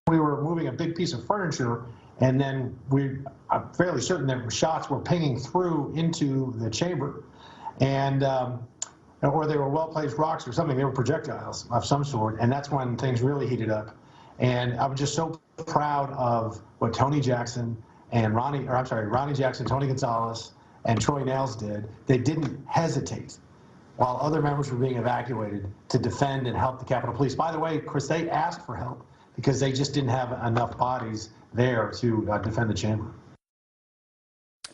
We were moving a big piece of furniture, and then I'm fairly certain that shots were pinging through into the chamber, and or they were well-placed rocks or something. They were projectiles of some sort, and that's when things really heated up. And I'm just so proud of what Tony Jackson and Ronnie Jackson, Tony Gonzalez, and Troy Nails did. They didn't hesitate while other members were being evacuated to defend and help the Capitol Police. By the way, Chris, they asked for help because they just didn't have enough bodies there to defend the chamber.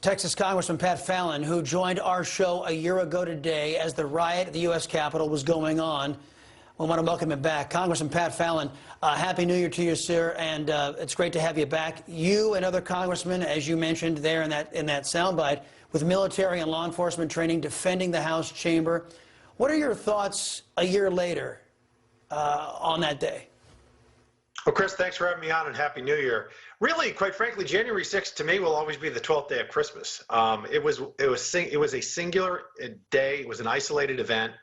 Texas Congressman Pat Fallon, who joined our show a year ago today as the riot at the U.S. Capitol was going on. We want to welcome him back. Congressman Pat Fallon, Happy New Year to you, sir, and it's great to have you back. You and other congressmen, as you mentioned there in that soundbite, with military and law enforcement training, defending the House chamber. What are your thoughts a year later on that day? Well, Chris, thanks for having me on, and Happy New Year. Really, quite frankly, January 6th to me will always be the 12th day of Christmas. It was a singular day. It was an isolated event,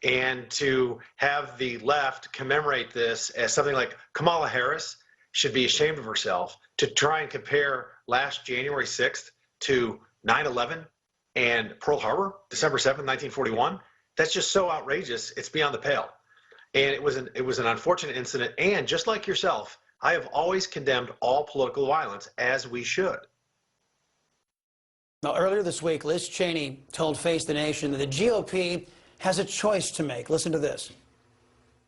and to have the left commemorate this as something like Kamala Harris should be ashamed of herself to try and compare last January 6th to 9/11 and Pearl Harbor, December 7th, 1941. That's just so outrageous. It's beyond the pale. And it was an unfortunate incident. And just like yourself, I have always condemned all political violence, as we should. Now, earlier this week, Liz Cheney told Face the Nation that the GOP has a choice to make. Listen to this.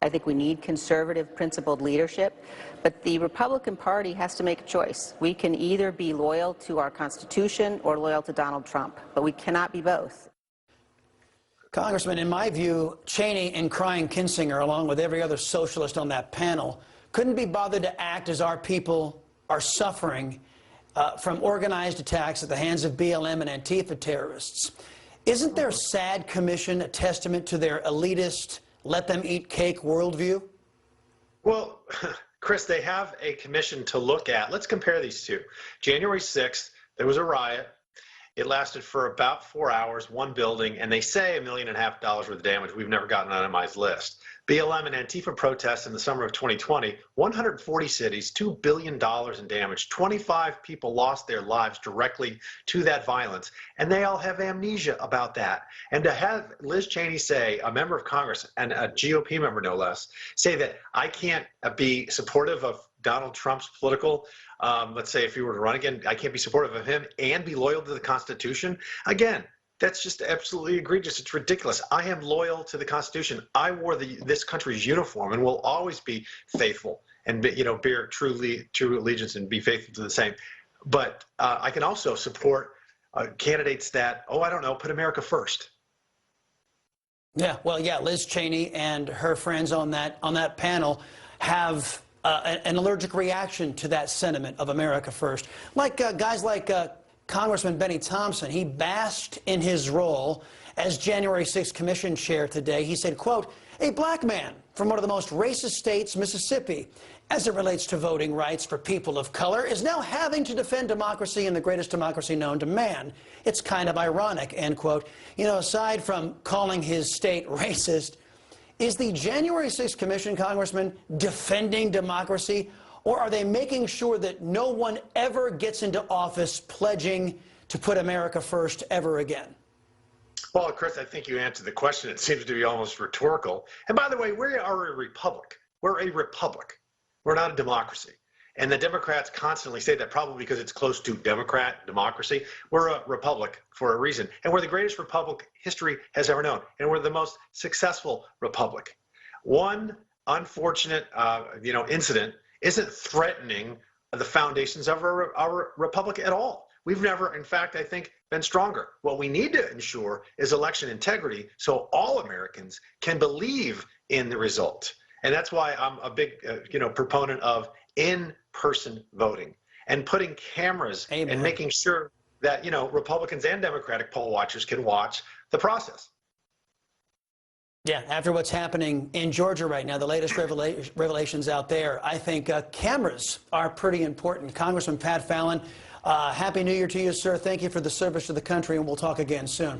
I think we need conservative, principled leadership, but the Republican Party has to make a choice. We can either be loyal to our Constitution or loyal to Donald Trump, but we cannot be both. Congressman, in my view, Cheney and crying Kinzinger, along with every other socialist on that panel, couldn't be bothered to act as our people are suffering from organized attacks at the hands of BLM and Antifa terrorists. Isn't their sad commission a testament to their elitist, let-them-eat-cake worldview? Well, Chris, they have a commission to look at. Let's compare these two. January 6th, there was a riot. It lasted for about 4 hours, one building, and they say $1.5 million worth of damage. We've never gotten an itemized list. BLM and Antifa protests in the summer of 2020, 140 cities, $2 billion in damage. 25 people lost their lives directly to that violence, and they all have amnesia about that. And to have Liz Cheney say, a member of Congress, and a GOP member no less, say that I can't be supportive of Donald Trump's political, let's say if he were to run again, I can't be supportive of him and be loyal to the Constitution. Again, that's just absolutely egregious. It's ridiculous. I am loyal to the Constitution. I wore this country's uniform and will always be faithful and bear true allegiance and be faithful to the same. But I can also support candidates that, I don't know, put America first. Yeah, well, yeah, Liz Cheney and her friends on that panel have an allergic reaction to that sentiment of America first. Like guys like Congressman Benny Thompson, he basked in his role as January 6th Commission chair today. He said, quote, a black man from one of the most racist states, Mississippi, as it relates to voting rights for people of color, is now having to defend democracy in the greatest democracy known to man. It's kind of ironic, end quote. You know, aside from calling his state racist, is the January 6th Commission, Congressman, defending democracy, or are they making sure that no one ever gets into office pledging to put America first ever again? Well, Chris, I think you answered the question. It seems to be almost rhetorical. And by the way, we are a republic. We're a republic. We're not a democracy. And the Democrats constantly say that, probably because it's close to Democrat democracy. We're a republic for a reason. And we're the greatest republic history has ever known. And we're the most successful republic. One unfortunate incident isn't threatening the foundations of our republic at all. We've never, in fact, I think, been stronger. What we need to ensure is election integrity so all Americans can believe in the result. And that's why I'm a big proponent of in-person voting and putting cameras and making sure that Republicans and Democratic poll watchers can watch the process. Yeah, after what's happening in Georgia right now, the latest revelations out there, I think cameras are pretty important. Congressman Pat Fallon, Happy New Year to you, sir. Thank you for the service to the country, and we'll talk again soon.